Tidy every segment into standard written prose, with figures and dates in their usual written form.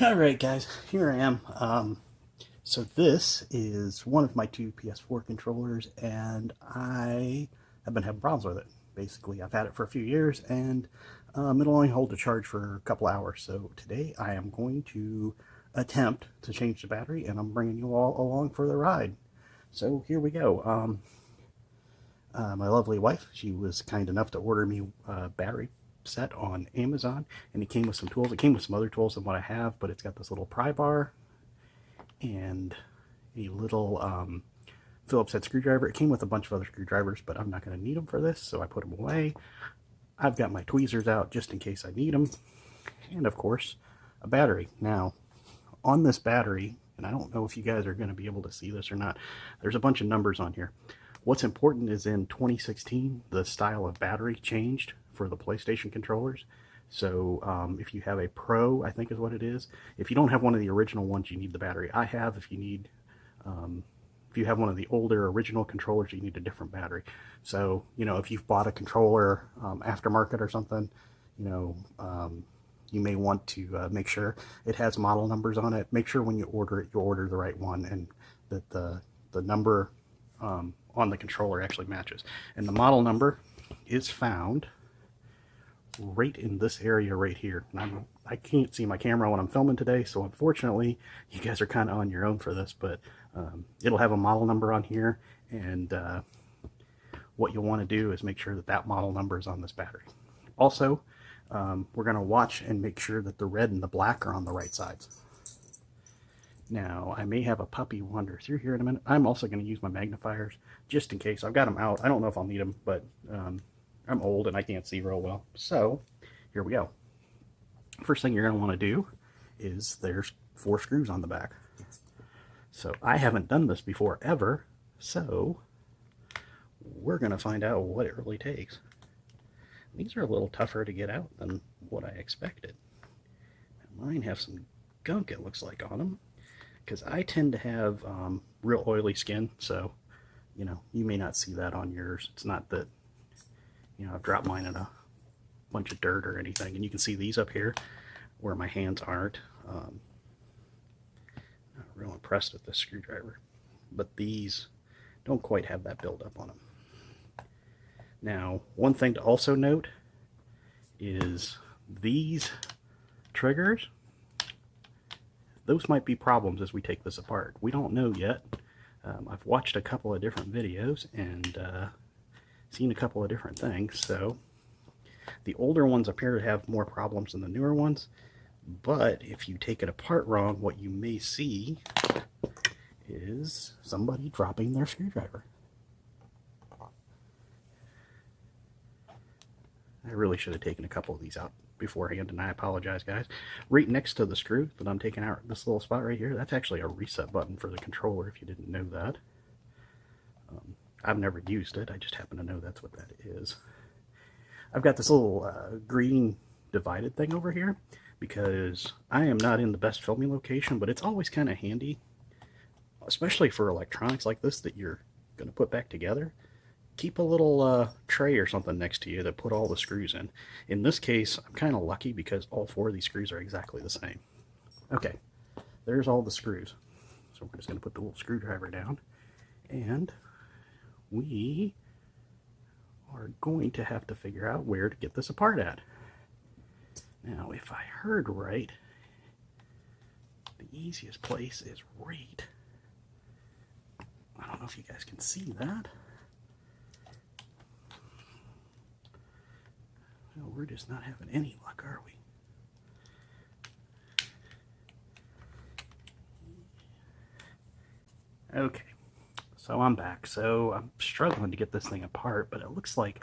Alright guys, here I am. So this is one of my two PS4 controllers, and I have been having problems with it. Basically, I've had it for a few years, and it'll only hold a charge for a couple hours. So today I am going to attempt to change the battery, and I'm bringing you all along for the ride. So here we go. My lovely wife, she was kind enough to order me a battery set on Amazon, and it came with some tools. It came with some other tools than what I have, but it's got this little pry bar and a little Phillips head screwdriver. It came with a bunch of other screwdrivers, but I'm not going to need them for this, so I put them away. I've got my tweezers out just in case I need them, and of course a battery. Now on this battery, and I don't know if you guys are going to be able to see this or not, there's a bunch of numbers on here. What's important is in 2016, the style of battery changed for the PlayStation controllers. So if you have a Pro, I think is what it is. If you don't have one of the original ones, you need the battery. I have. If you have one of the older original controllers, you need a different battery. So, if you've bought a controller aftermarket or something, you may want to make sure it has model numbers on it. Make sure when you order it, you order the right one, and that the number on the controller actually matches. And the model number is found right in this area right here. And I can't see my camera when I'm filming today, so unfortunately you guys are kind of on your own for this, but it'll have a model number on here, and what you'll want to do is make sure that that model number is on this battery. Also, we're going to watch and make sure that the red and the black are on the right sides. Now, I may have a puppy wander through here in a minute. I'm also going to use my magnifiers just in case. I've got them out. I don't know if I'll need them, but I'm old and I can't see real well. So, here we go. First thing you're going to want to do is there's 4 screws on the back. So, I haven't done this before ever, so we're going to find out what it really takes. These are a little tougher to get out than what I expected. Mine have some gunk, it looks like, on them, because I tend to have real oily skin, so you may not see that on yours. It's not that I've dropped mine in a bunch of dirt or anything, and you can see these up here where my hands aren't. Not real impressed with this screwdriver, but these don't quite have that buildup on them. Now, one thing to also note is these triggers, those might be problems as we take this apart. We don't know yet. I've watched a couple of different videos and seen a couple of different things. So the older ones appear to have more problems than the newer ones. But if you take it apart wrong, what you may see is somebody dropping their screwdriver. I really should have taken a couple of these out beforehand, and I apologize, guys. Right next to the screw that I'm taking out, this little spot right here, that's actually a reset button for the controller, if you didn't know that. I've never used it, I just happen to know that's what that is. I've got this little green divided thing over here because I am not in the best filming location, but it's always kind of handy, especially for electronics like this that you're going to put back together. Keep a little tray or something next to you that put all the screws in. In this case, I'm kind of lucky because all 4 of these screws are exactly the same. Okay, there's all the screws. So we're just going to put the little screwdriver down, and we are going to have to figure out where to get this apart at. Now, if I heard right, the easiest place is right. I don't know if you guys can see that. Well, we're just not having any luck, are we? Okay, so I'm back. So I'm struggling to get this thing apart, but it looks like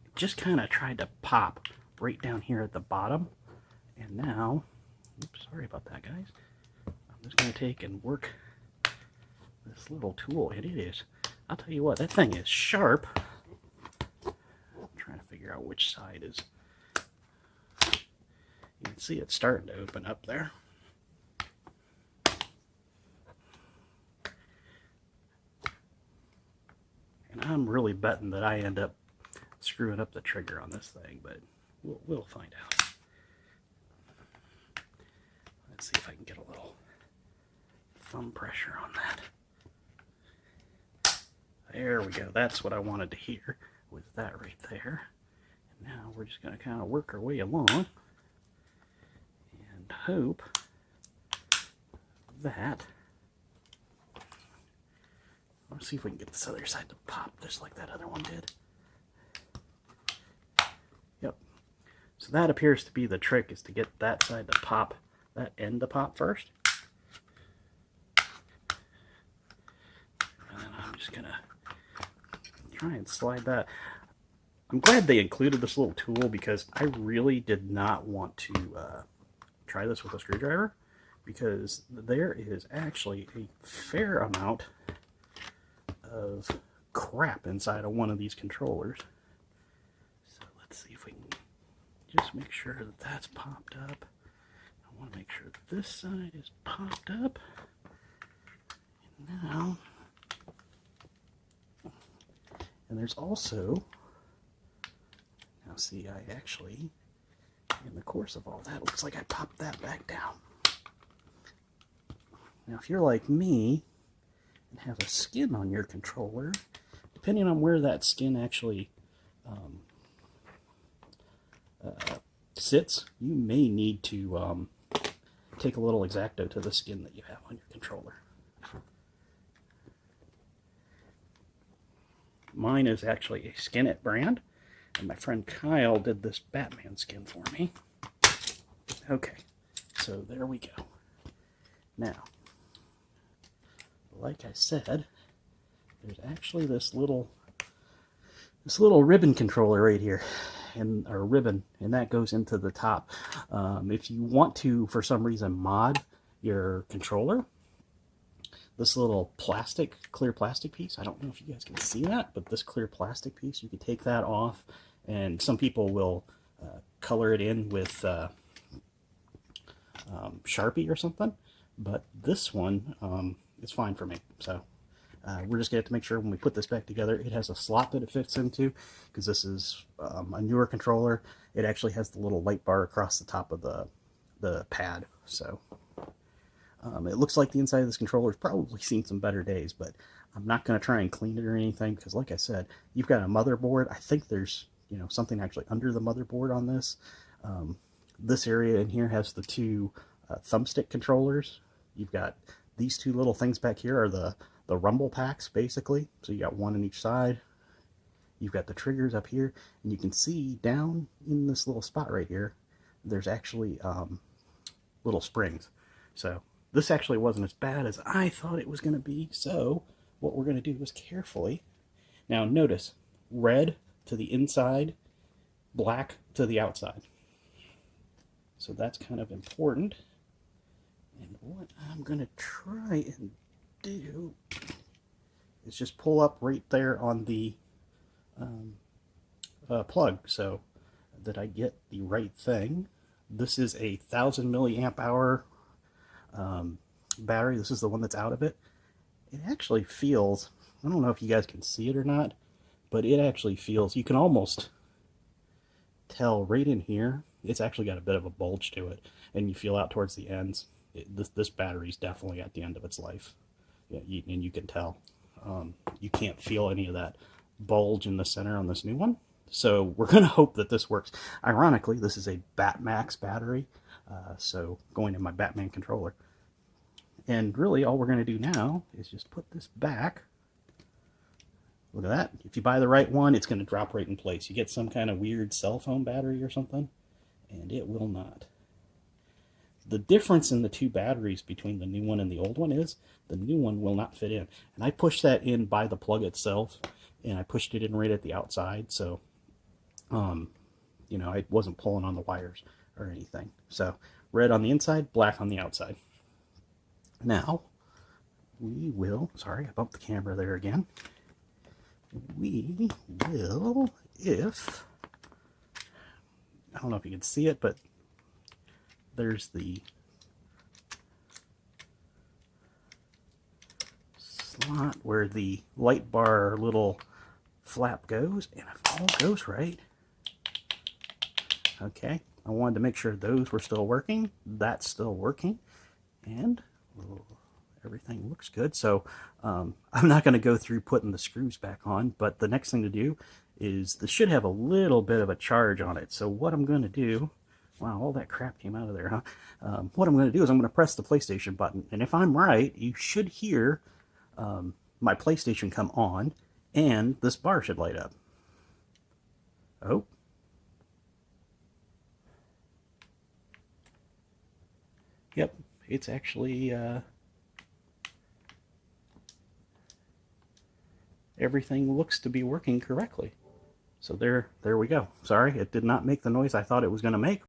it just kind of tried to pop right down here at the bottom. And now, oops, sorry about that, guys. I'm just going to take and work this little tool, and it is, I'll tell you what, that thing is sharp. Trying to figure out which side is. You can see it's starting to open up there. And I'm really betting that I end up screwing up the trigger on this thing, but we'll find out. Let's see if I can get a little thumb pressure on that. There we go. That's what I wanted to hear, was that right there. And now we're just going to kind of work our way along and hope that... Let's see if we can get this other side to pop just like that other one did. Yep. So that appears to be the trick, is to get that side to pop, that end to pop first. And then I'm just going to try and slide that. I'm glad they included this little tool, because I really did not want to try this with a screwdriver, because there is actually a fair amount of crap inside of one of these controllers. So let's see if we can just make sure that that's popped up. I want to make sure that this side is popped up. And now, and there's also, now see, I actually, in the course of all that, looks like I popped that back down. Now if you're like me and have a skin on your controller, depending on where that skin actually sits, you may need to take a little X-Acto to the skin that you have on your controller. Mine is actually a Skin-It brand, and my friend Kyle did this Batman skin for me. Okay, so there we go. Now, like I said, there's actually this little ribbon controller right here, or ribbon, and that goes into the top. If you want to, for some reason, mod your controller, this little clear plastic piece, I don't know if you guys can see that, but this clear plastic piece, you can take that off, and some people will color it in with Sharpie or something, but this one is fine for me. So we're just going to have to make sure when we put this back together, it has a slot that it fits into, because this is a newer controller. It actually has the little light bar across the top of the pad. So it looks like the inside of this controller has probably seen some better days, but I'm not going to try and clean it or anything, because like I said, you've got a motherboard. I think there's something actually under the motherboard on this. This area in here has the two thumbstick controllers. You've got these two little things back here are the rumble packs, basically. So you got one on each side. You've got the triggers up here, and you can see down in this little spot right here, there's actually little springs. So this actually wasn't as bad as I thought it was going to be. So what we're going to do is carefully, now notice, red to the inside, black to the outside. So that's kind of important. And what I'm going to try and do is just pull up right there on the plug, so that I get the right thing. This is a 1000 milliamp hour battery. This is the one that's out of it. It actually feels, I don't know if you guys can see it or not, but it actually feels, you can almost tell right in here, it's actually got a bit of a bulge to it, and you feel out towards the ends. This battery's definitely at the end of its life. Yeah, and you can tell. You can't feel any of that bulge in the center on this new one. So we're going to hope that this works. Ironically, this is a Batmax battery, so going in my Batman controller. And really all we're going to do now is just put this back. Look at that. If you buy the right one, it's going to drop right in place. You get some kind of weird cell phone battery or something, and it will not. The difference in the two batteries between the new one and the old one is the new one will not fit in. And I pushed that in by the plug itself, and I pushed it in right at the outside, so I wasn't pulling on the wires or anything. So red on the inside, black on the outside. Now we will, sorry, I bumped the camera there again. We will, if, I don't know if you can see it, but there's the slot where the light bar little flap goes, and if all goes right, okay, I wanted to make sure those were still working. That's still working. And everything looks good. So I'm not going to go through putting the screws back on, but the next thing to do is this should have a little bit of a charge on it. So what I'm going to do, wow, all that crap came out of there, huh? What I'm going to do is I'm going to press the PlayStation button, and if I'm right, you should hear my PlayStation come on, and this bar should light up. Oh. Yep, it's actually everything looks to be working correctly. So there we go. Sorry, it did not make the noise I thought it was going to make.